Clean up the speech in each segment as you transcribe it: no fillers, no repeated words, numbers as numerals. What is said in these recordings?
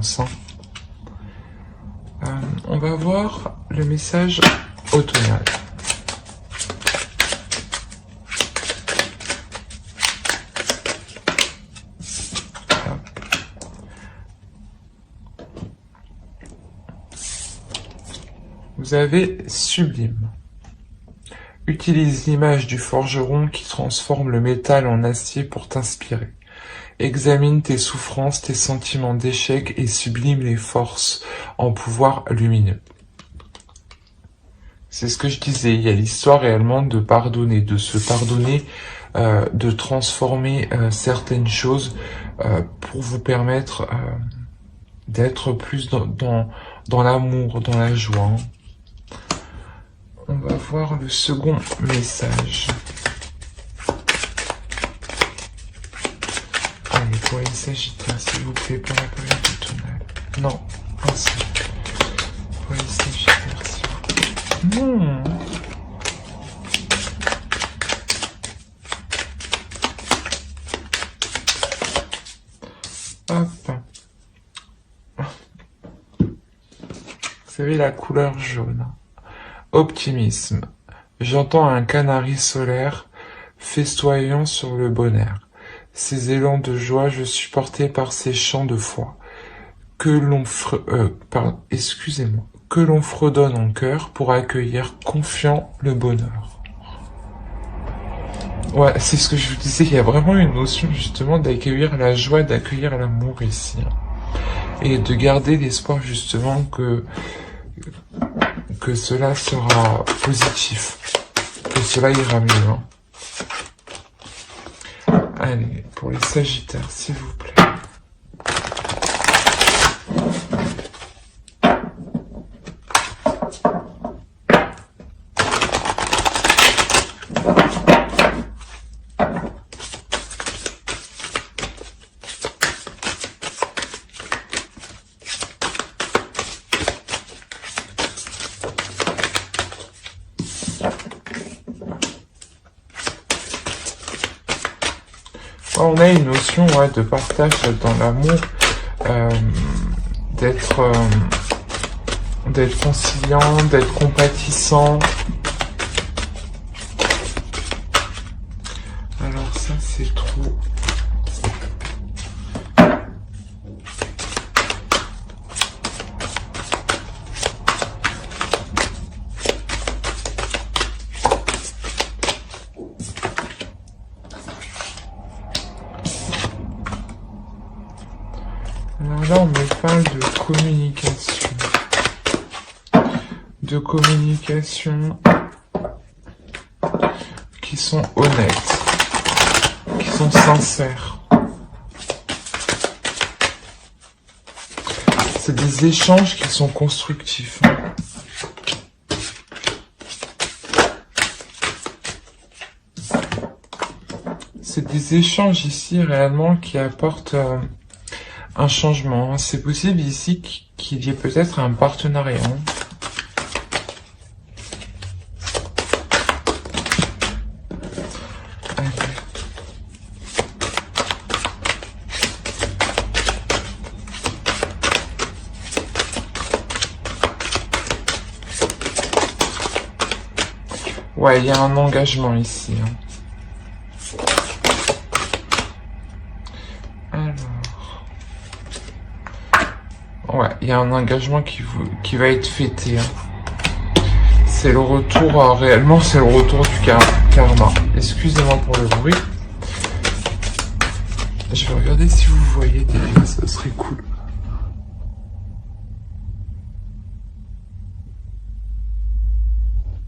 sens. On va voir le message automnal. Vous avez sublime. Utilise l'image du forgeron qui transforme le métal en acier pour t'inspirer. Examine tes souffrances, tes sentiments d'échec et sublime les forces en pouvoir lumineux. C'est ce que je disais, il y a l'histoire réellement de pardonner, de se pardonner, de transformer certaines choses pour vous permettre d'être plus dans l'amour, dans la joie. On va voir le second message. Allez, pour les Sagittaires, s'il vous plaît, pour la période automnale. Non, ainsi. Pour les Sagittaires, s'il vous plaît. Non. Hop. Vous savez, la couleur jaune. Optimisme. J'entends un canari solaire festoyant sur le bon air. Ces élans de joie, je suis porté par ces chants de foi. Que l'on fredonne en cœur pour accueillir confiant le bonheur. Ouais, c'est ce que je vous disais, il y a vraiment une notion justement d'accueillir la joie, d'accueillir l'amour ici. Et de garder l'espoir justement que cela sera positif, que cela ira mieux. Allez, pour les Sagittaires, s'il vous plaît. On a une notion de partage dans l'amour, d'être conciliant, d'être compatissant. Alors ça c'est trop. Alors là, on me parle de communication. De communication qui sont honnêtes, qui sont sincères. C'est des échanges qui sont constructifs. C'est des échanges ici réellement qui apportent un changement. C'est possible ici qu'il y ait peut-être un partenariat. Ouais, il y a un engagement ici. Ouais, il y a un engagement qui va être fêté. C'est le retour, réellement, c'est le retour du karma. Excusez-moi pour le bruit. Je vais regarder si vous voyez déjà, ça serait cool.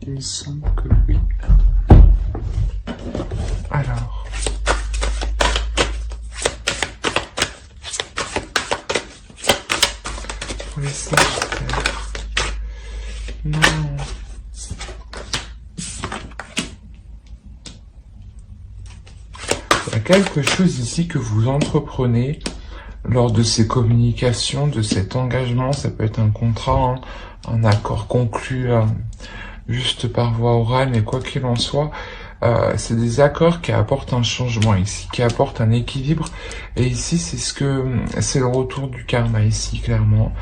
Il me semble que oui. Alors. Pour les Sagittaires. Non. Il y a quelque chose ici que vous entreprenez lors de ces communications, de cet engagement. Ça peut être un contrat, un accord conclu juste par voie orale, mais quoi qu'il en soit, c'est des accords qui apportent un changement ici, qui apportent un équilibre. Et ici, c'est le retour du karma ici, clairement.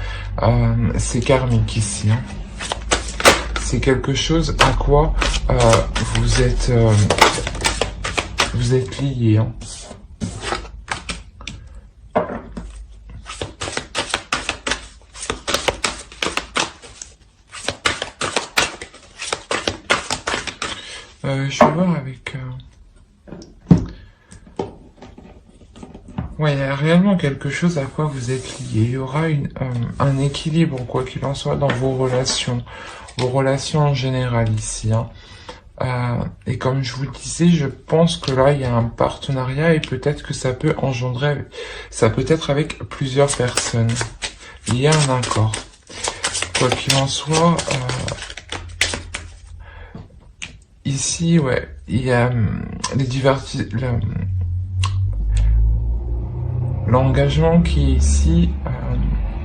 C'est karmique ici. Hein. C'est quelque chose à quoi vous êtes liés. Hein. Je vais voir avec... Ouais, il y a réellement quelque chose à quoi vous êtes liés. Il y aura un équilibre, quoi qu'il en soit, dans vos relations en général ici. Hein. Et comme je vous le disais, je pense que là, il y a un partenariat et peut-être que ça peut engendrer... Ça peut être avec plusieurs personnes. Il y a un accord. Quoi qu'il en soit... Ici, ouais, il y a l'engagement qui est ici,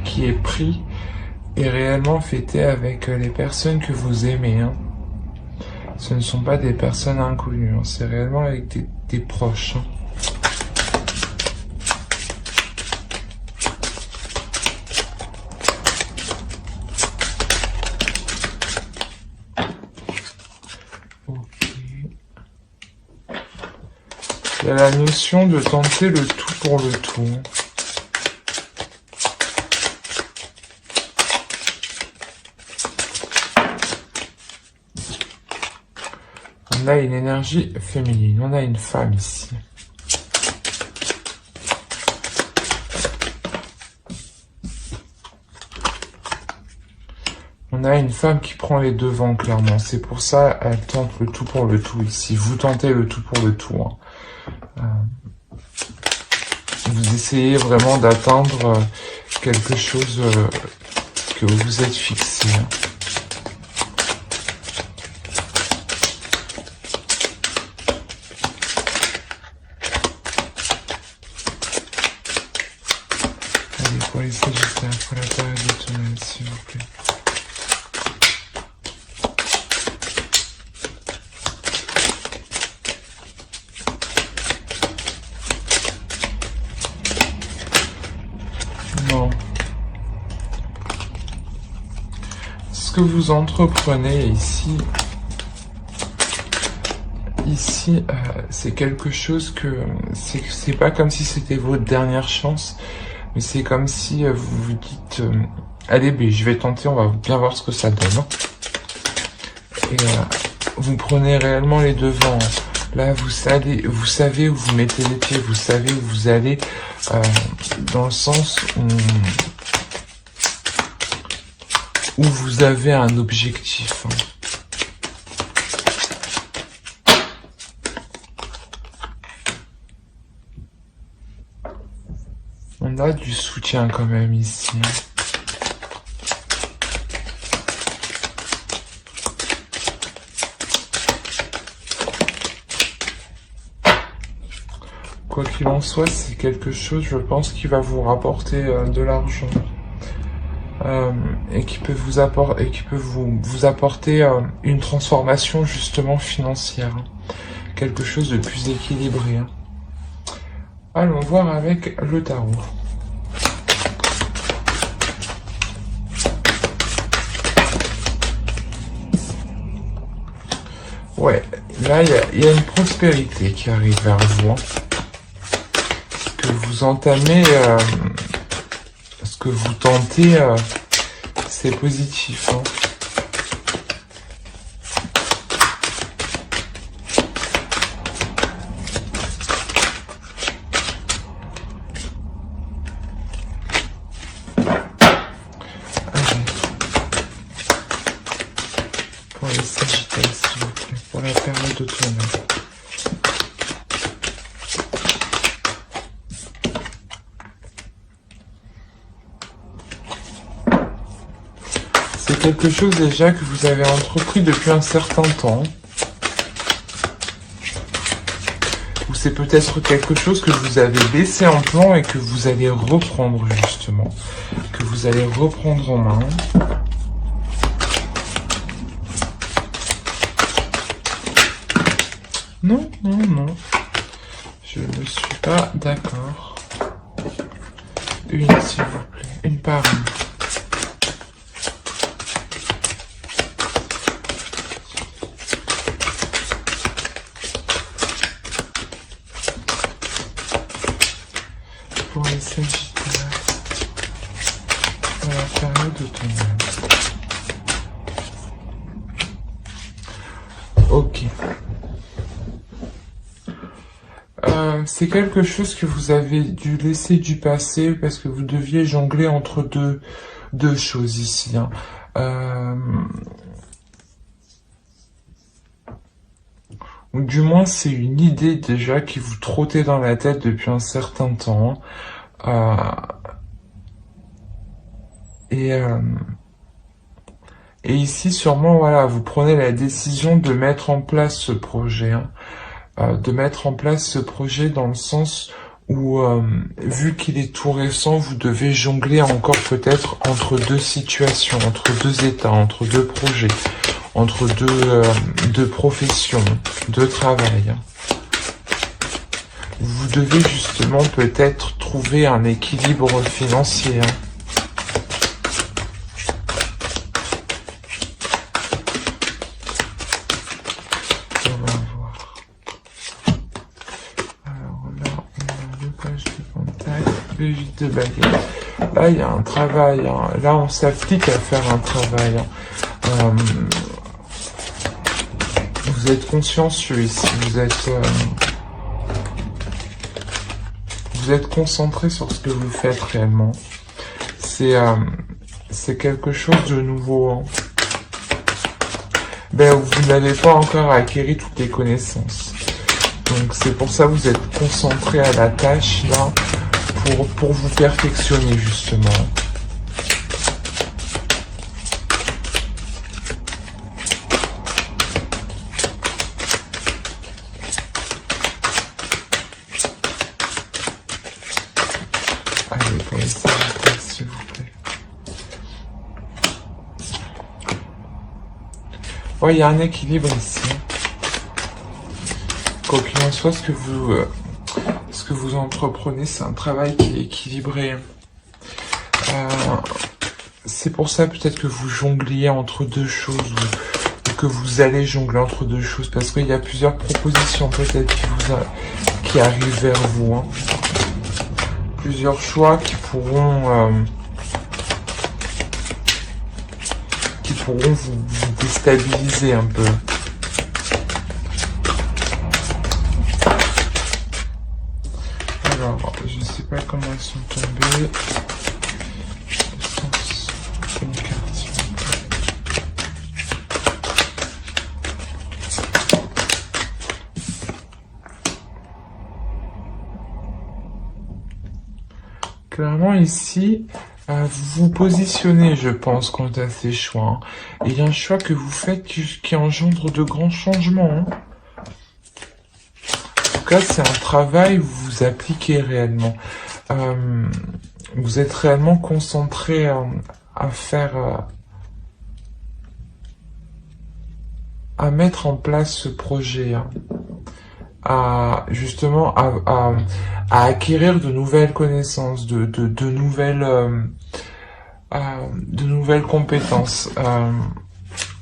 qui est pris, est réellement fêté avec les personnes que vous aimez. Hein. Ce ne sont pas des personnes inconnues, hein, c'est réellement avec des proches. Hein. Il y a la notion de tenter le tout pour le tout. On a une énergie féminine, on a une femme ici. On a une femme qui prend les devants, clairement. C'est pour ça elle tente le tout pour le tout ici. Vous tentez le tout pour le tout. Hein. Vous essayez vraiment d'atteindre quelque chose que vous vous êtes fixé. Hein. Allez, pour les Sagittaires, pour la période automnale, s'il vous plaît. Ce que vous entreprenez ici, c'est quelque chose que c'est pas comme si c'était votre dernière chance, mais c'est comme si vous vous dites allez, je vais tenter, on va bien voir ce que ça donne. Hein. Et vous prenez réellement les devants. Là, vous savez où vous mettez les pieds, vous savez où vous allez, dans le sens où vous avez un objectif. Hein. On a du soutien quand même ici. Hein. Quoi qu'il en soit, c'est quelque chose, je pense, qui va vous rapporter de l'argent. Et qui peut vous apporter une transformation justement financière. Hein. Quelque chose de plus équilibré. Hein. Allons voir avec le tarot. Ouais, là il y a une prospérité qui arrive vers vous. Hein. Que vous entamez, ce que vous tentez, c'est positif. Hein. Pour les Sagittaires, s'il vous plaît, pour la période automnale. C'est quelque chose déjà que vous avez entrepris depuis un certain temps. Ou c'est peut-être quelque chose que vous avez baissé en plan et que vous allez reprendre justement. Que vous allez reprendre en main. Non, non, non. Je ne suis pas d'accord. Une, s'il vous plaît. Une par une. Pour les Sagittaires, dans la période automnale. Ok. C'est quelque chose que vous avez dû laisser du passé parce que vous deviez jongler entre deux choses ici. Hein. Ou du moins, c'est une idée déjà qui vous trottait dans la tête depuis un certain temps. Et ici, sûrement, voilà, vous prenez la décision de mettre en place ce projet. Hein. De mettre en place ce projet dans le sens où, vu qu'il est tout récent, vous devez jongler encore peut-être entre deux situations, entre deux états, entre deux projets, entre deux professions, deux travail. Vous devez justement peut-être trouver un équilibre financier. Hein. De baguette. Là, il y a un travail. Hein. Là, on s'applique à faire un travail. Hein. Vous êtes consciencieux ici. Vous êtes concentré sur ce que vous faites réellement. C'est quelque chose de nouveau. Hein. Ben, vous n'avez pas encore acquis toutes les connaissances. Donc, c'est pour ça que vous êtes concentré à la tâche, là. Pour vous perfectionner justement. Allez, pour les Sagittaires, s'il vous plaît. Ouais, il y a un équilibre ici. Quoi qu'il en soit, ce que vous entreprenez, c'est un travail qui est équilibré. C'est pour ça peut-être que vous jongliez entre deux choses ou que vous allez jongler entre deux choses parce qu'il y a plusieurs propositions peut-être qui arrivent vers vous. Hein. Plusieurs choix qui pourront vous déstabiliser un peu. Alors, je ne sais pas comment elles sont tombées. Une carte. Clairement ici, vous vous positionnez, je pense, quant à ces choix. Hein. Et il y a un choix que vous faites qui engendre de grands changements. Hein. En tout cas, c'est un travail où vous vous appliquez réellement. Vous êtes réellement concentré à faire, à mettre en place ce projet, hein, à justement à acquérir de nouvelles connaissances, de nouvelles compétences.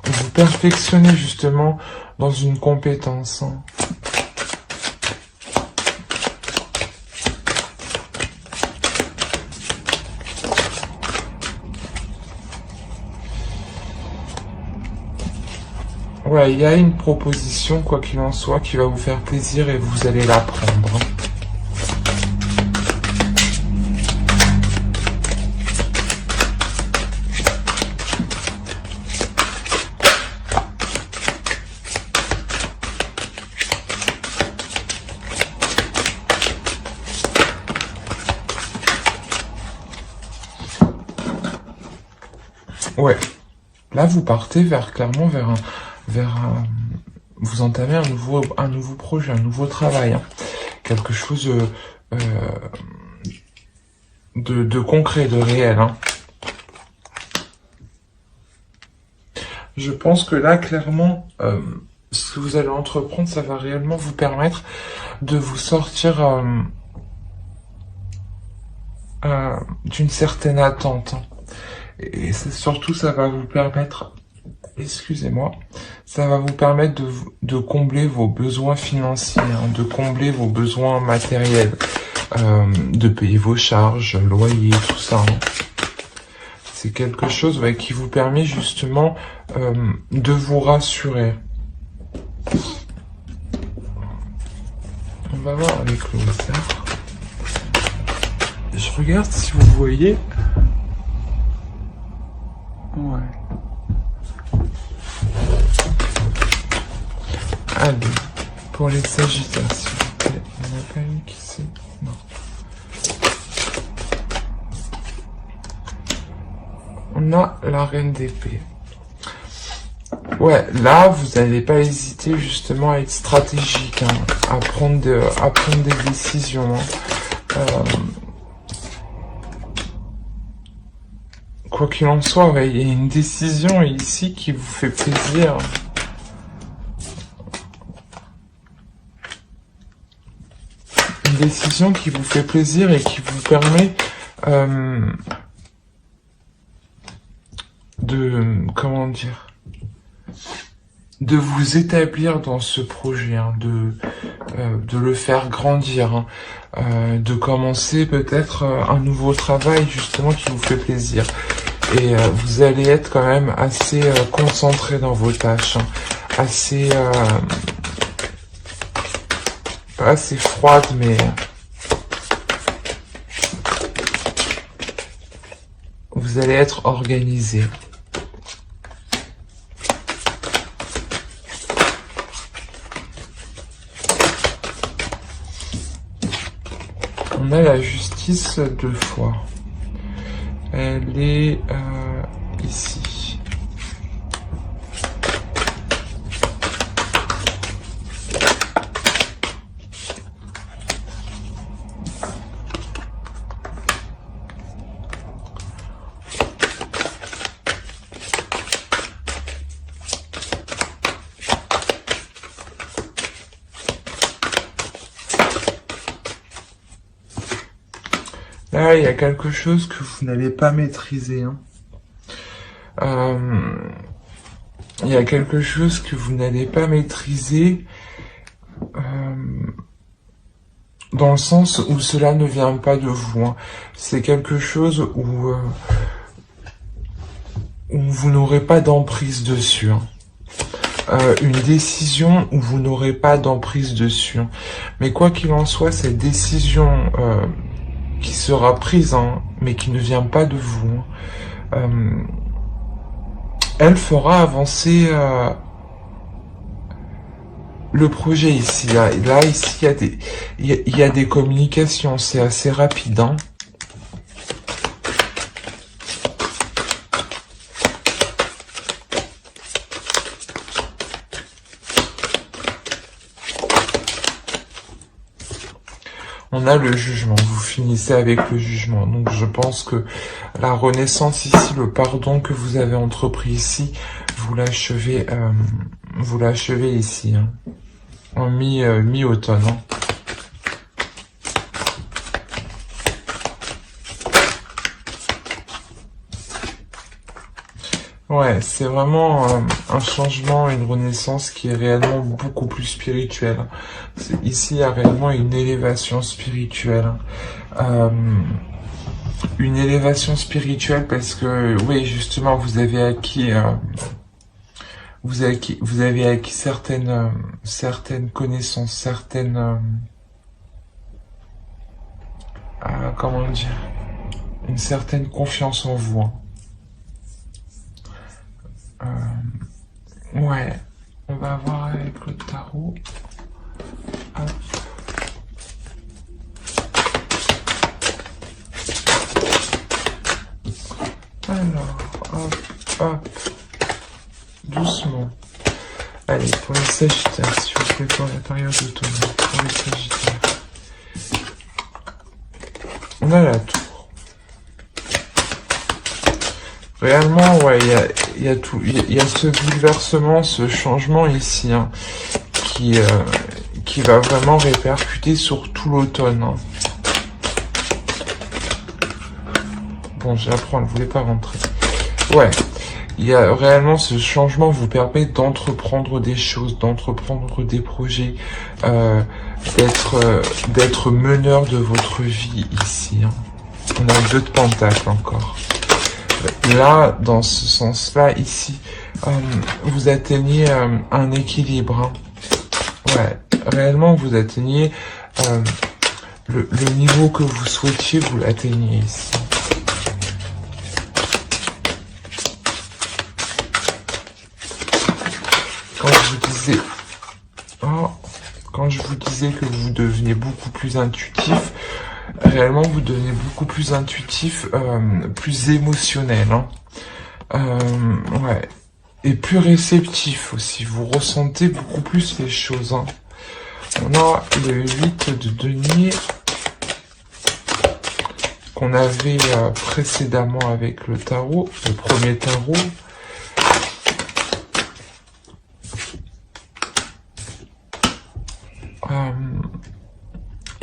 Vous perfectionnez justement dans une compétence. Hein. Ouais, il y a une proposition, quoi qu'il en soit, qui va vous faire plaisir et vous allez la prendre. Ouais, là vous partez clairement vers vous entamez un nouveau projet, un nouveau travail, hein. Quelque chose de concret, de réel. Hein. Je pense que là, clairement, ce ce que vous allez entreprendre, ça va réellement vous permettre de vous sortir d'une certaine attente. Et surtout, ça va vous permettre, excusez-moi, ça va vous permettre de combler vos besoins financiers, hein, de combler vos besoins matériels, de payer vos charges, loyer, tout ça. Hein. C'est quelque chose qui vous permet justement de vous rassurer. On va voir avec le hasard. Je regarde si vous voyez. Ouais. Allez, pour les Sagittaires, s'il vous plaît. Il n'y en a pas une qui sait. Non. On a la Reine d'épée. Ouais, là, vous n'allez pas hésiter justement à être stratégique, hein, à prendre des décisions. Hein. Quoi qu'il en soit, ouais, il y a une décision ici qui vous fait plaisir. Une décision qui vous fait plaisir et qui vous permet comment dire, de vous établir dans ce projet, hein, de le faire grandir, hein, de commencer peut-être un nouveau travail justement qui vous fait plaisir. Et vous allez être quand même assez concentré dans vos tâches, hein, pas assez froide, mais vous allez être organisé. On a la justice 2 fois. Elle est ici. Là, il y a quelque chose que vous n'allez pas maîtriser. Hein. Il y a quelque chose que vous n'allez pas maîtriser dans le sens où cela ne vient pas de vous. Hein. C'est quelque chose où vous n'aurez pas d'emprise dessus. Hein. Une décision où vous n'aurez pas d'emprise dessus. Hein. Mais quoi qu'il en soit, cette décision qui sera prise, hein, mais qui ne vient pas de vous, elle fera avancer le projet ici. Là ici, il y a des communications, c'est assez rapide. Hein. On a le jugement, vous finissez avec le jugement. Donc je pense que la renaissance ici, le pardon que vous avez entrepris ici, vous l'achevez ici, hein, en mi-automne. Hein. Ouais, c'est vraiment un changement, une renaissance qui est réellement beaucoup plus spirituelle. Ici, il y a réellement une élévation spirituelle. Une élévation spirituelle parce que, oui, justement, vous avez acquis certaines connaissances, comment dire, une certaine confiance en vous. Hein. Ouais, on va voir avec le tarot. Hop. Alors, hop, doucement. Allez, pour les Sagittaires, s'il vous plaît, pour la période d'automne, pour les Sagittaires. On a la tour. Réellement, ouais, il y a tout, il y a ce bouleversement, ce changement ici, hein, qui va vraiment répercuter sur tout l'automne. Hein. Bon, j'apprends, elle voulait pas rentrer. Ouais, il y a réellement ce changement vous permet d'entreprendre des choses, d'entreprendre des projets, d'être meneur de votre vie ici. Hein. On a 2 de pentacles encore. Là, dans ce sens-là, ici, vous atteignez un équilibre. Hein. Ouais, réellement, vous atteignez le niveau que vous souhaitiez, vous l'atteignez ici. Quand je vous disais que vous deveniez beaucoup plus intuitif, réellement vous devenez beaucoup plus intuitif, plus émotionnel, hein. Ouais, et plus réceptif aussi. Vous ressentez beaucoup plus les choses. Hein. On a le 8 de denier qu'on avait précédemment avec le tarot, le premier tarot.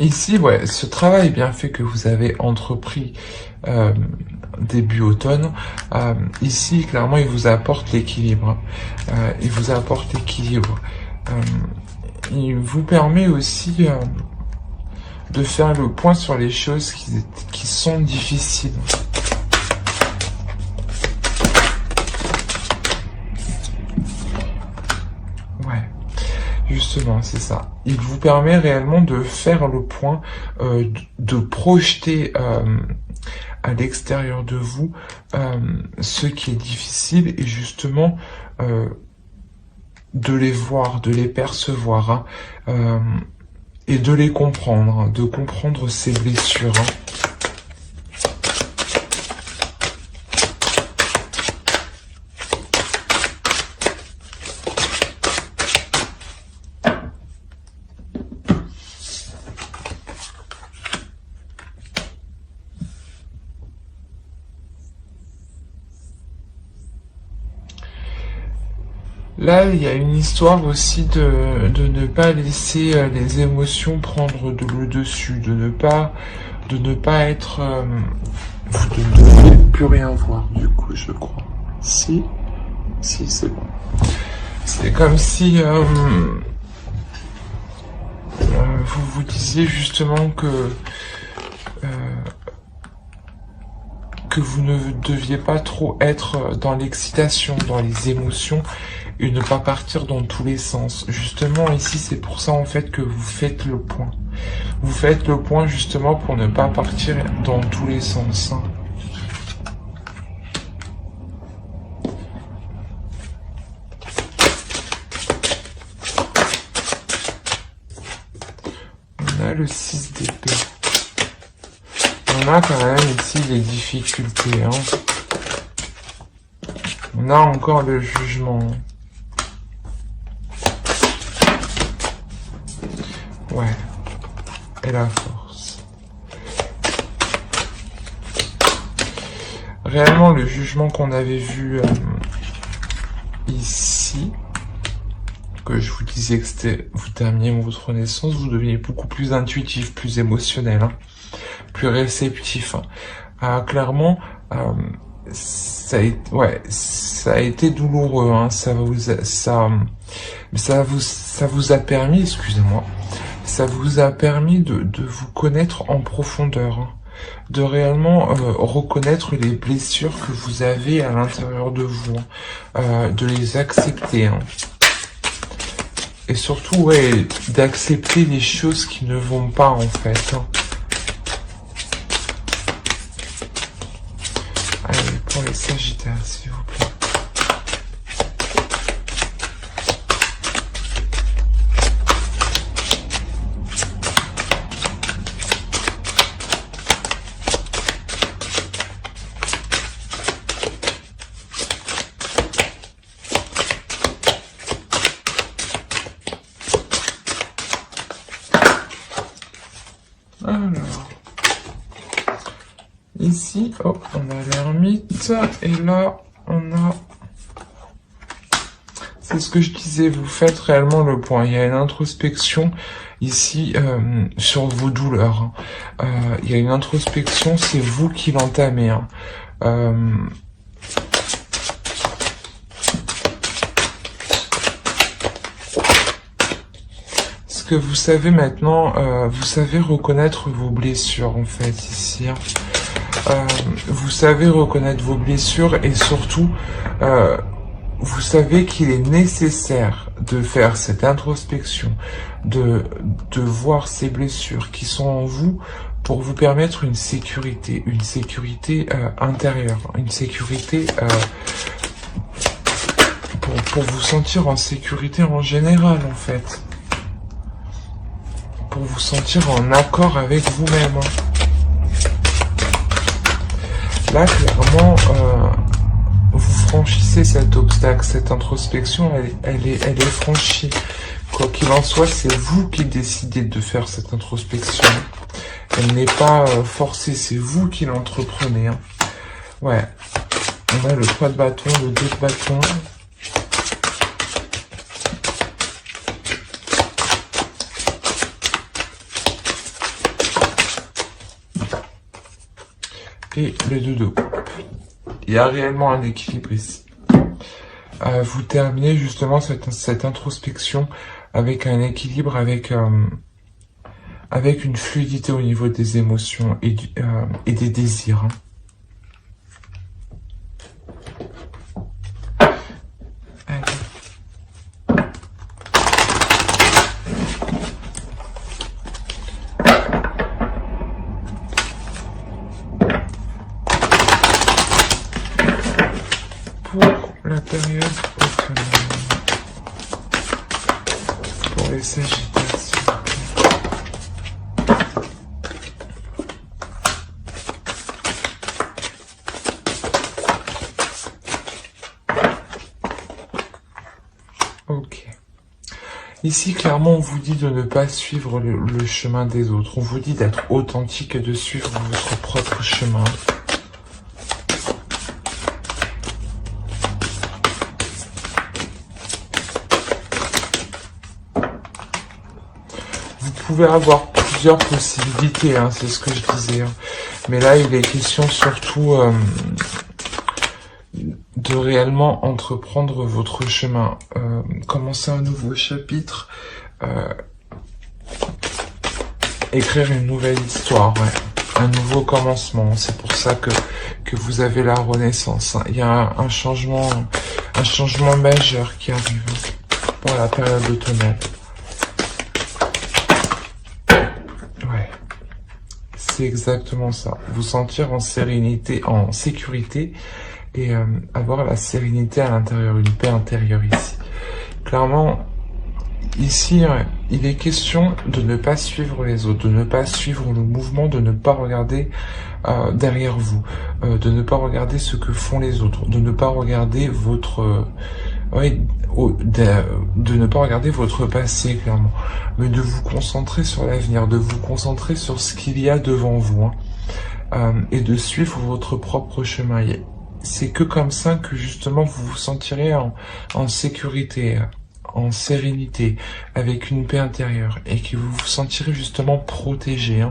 Ici, ouais, ce travail bien fait que vous avez entrepris début automne, ici, clairement, il vous apporte l'équilibre. Il vous apporte l'équilibre. Il vous permet aussi de faire le point sur les choses qui sont difficiles. Justement, c'est ça. Il vous permet réellement de faire le point, de projeter à l'extérieur de vous ce qui est difficile et justement de les voir, de les percevoir hein, et de les comprendre, hein, de comprendre ces blessures. Hein. Là, il y a une histoire aussi de ne pas laisser les émotions prendre le dessus, de ne pas être... vous ne devez plus rien voir, du coup, je crois. Si, c'est bon. C'est comme si vous vous disiez justement que vous ne deviez pas trop être dans l'excitation, dans les émotions, et ne pas partir dans tous les sens. Justement, ici, c'est pour ça, en fait, que vous faites le point. Vous faites le point, justement, pour ne pas partir dans tous les sens. Hein. On a le 6 d'épée. On a quand même ici les difficultés. Hein. On a encore le jugement. Ouais. Et la force. Réellement, le jugement qu'on avait vu ici, que je vous disais que c'était, vous terminiez votre naissance, vous deveniez beaucoup plus intuitif, plus émotionnel, hein, plus réceptif. Hein. Clairement, ça a été douloureux. Hein, ça vous a permis, excusez-moi, ça vous a permis de vous connaître en profondeur, hein, de réellement reconnaître les blessures que vous avez à l'intérieur de vous, de les accepter. Hein. Et surtout, ouais, d'accepter les choses qui ne vont pas, en fait. Hein. Allez, pour les Sagittaires, s'il vous plaît. ici, oh, on a l'ermite, et là, on a... C'est ce que je disais, vous faites réellement le point. Il y a une introspection ici sur vos douleurs. Il y a une introspection, c'est vous qui l'entamez. Ce que vous savez maintenant, vous savez reconnaître vos blessures en fait ici. Vous savez reconnaître vos blessures et surtout... vous savez qu'il est nécessaire de faire cette introspection, de voir ces blessures qui sont en vous pour vous permettre une sécurité intérieure, une sécurité pour vous sentir en sécurité en général en fait, pour vous sentir en accord avec vous-même. Là clairement, vous franchissez cet obstacle, cette introspection, elle est franchie. Quoi qu'il en soit, c'est vous qui décidez de faire cette introspection. Elle n'est pas forcée, c'est vous qui l'entreprenez. Ouais. On a le 3 de bâton, le 2 de bâton. Et le 2 de coupe. Il y a réellement un équilibre ici. Vous terminez justement cette introspection avec un équilibre, avec une fluidité au niveau des émotions et des désirs. La période automnale pour les Sagittaires, s'il vous plaît. Ok. Ici, clairement, on vous dit de ne pas suivre le chemin des autres. On vous dit d'être authentique et de suivre votre propre chemin. Vous pouvez avoir plusieurs possibilités, hein, c'est ce que je disais. Hein. Mais là, il est question surtout de réellement entreprendre votre chemin. Commencer un nouveau chapitre. Écrire une nouvelle histoire, ouais. Un nouveau commencement. C'est pour ça que vous avez la renaissance. Hein. Il y a un changement majeur qui arrive pour la période automnale. C'est exactement ça. Vous sentir en sérénité, en sécurité et avoir la sérénité à l'intérieur, une paix intérieure ici. Clairement, ici, il est question de ne pas suivre les autres, de ne pas suivre le mouvement, de ne pas regarder derrière vous, de ne pas regarder ce que font les autres, de ne pas regarder votre... de ne pas regarder votre passé, clairement, mais de vous concentrer sur l'avenir, de vous concentrer sur ce qu'il y a devant vous, et de suivre votre propre chemin. C'est que comme ça que justement vous vous sentirez en sécurité, en sérénité, avec une paix intérieure, et que vous vous sentirez justement protégé.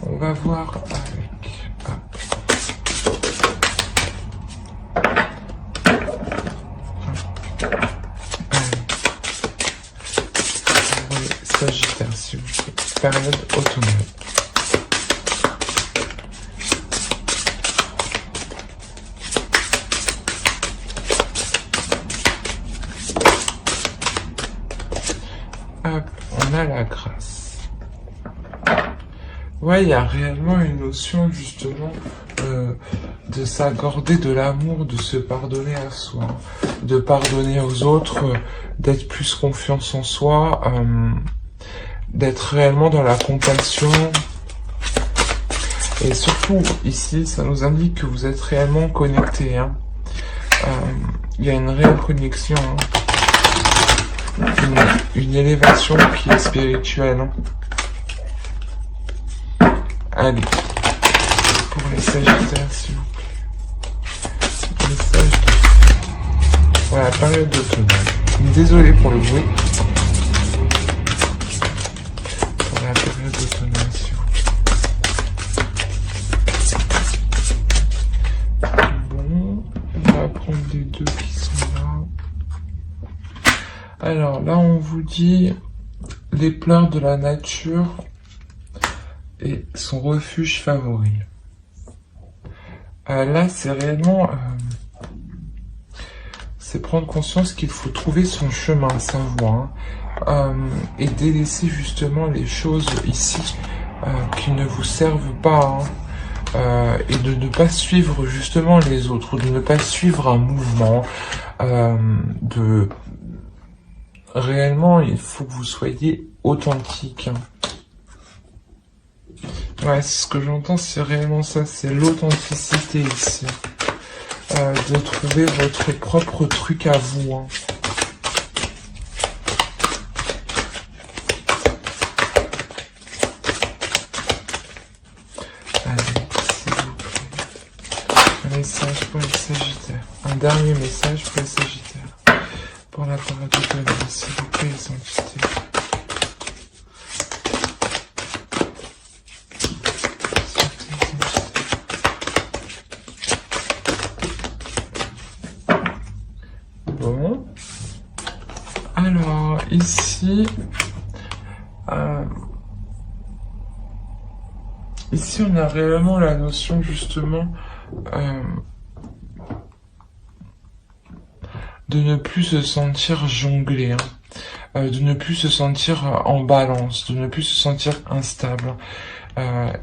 On va voir avec... Sagittaire, s'il vous plaît. Période automnale. Hop, on a la grâce. Ouais, il y a réellement une notion justement de s'accorder de l'amour, de se pardonner à soi, de pardonner aux autres, d'être plus confiance en soi, d'être réellement dans la compassion. Et surtout, ici, ça nous indique que vous êtes réellement connectés. Il y a une réelle connexion, une élévation qui est spirituelle. Allez, pour les Sagittaires, s'il vous plaît. Message pour la période d'automne. Désolé pour le bruit. Pour la période d'automne, s'il vous plaît. Bon, on va prendre les deux qui sont là. Alors là, on vous dit les pleurs de la nature et son refuge favori. Là, c'est réellement... c'est prendre conscience qu'il faut trouver son chemin, sa voie, hein, et délaisser justement les choses ici qui ne vous servent pas, hein, et de ne pas suivre justement les autres, ou de ne pas suivre un mouvement, réellement, il faut que vous soyez authentique, hein. Ouais, ce que j'entends, c'est réellement ça, c'est l'authenticité ici. De trouver votre propre truc à vous, hein. Allez, s'il vous plaît. Un message pour les Sagittaires. Un dernier message pour les Sagittaires. Pour la période d'automne, s'il vous plaît, les entités. Bon, alors ici, ici on a réellement la notion justement de ne plus se sentir jonglé, hein, de ne plus se sentir en balance, de ne plus se sentir instable.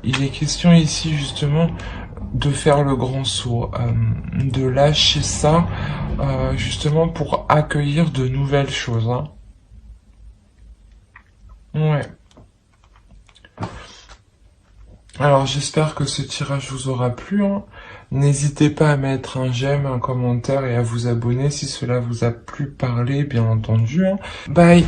Il est question ici justement de faire le grand saut, de lâcher ça, justement pour accueillir de nouvelles choses, hein. Ouais. Alors j'espère que ce tirage vous aura plu, hein. N'hésitez pas à mettre un j'aime, un commentaire et à vous abonner si cela vous a plu parler, bien entendu, hein. Bye.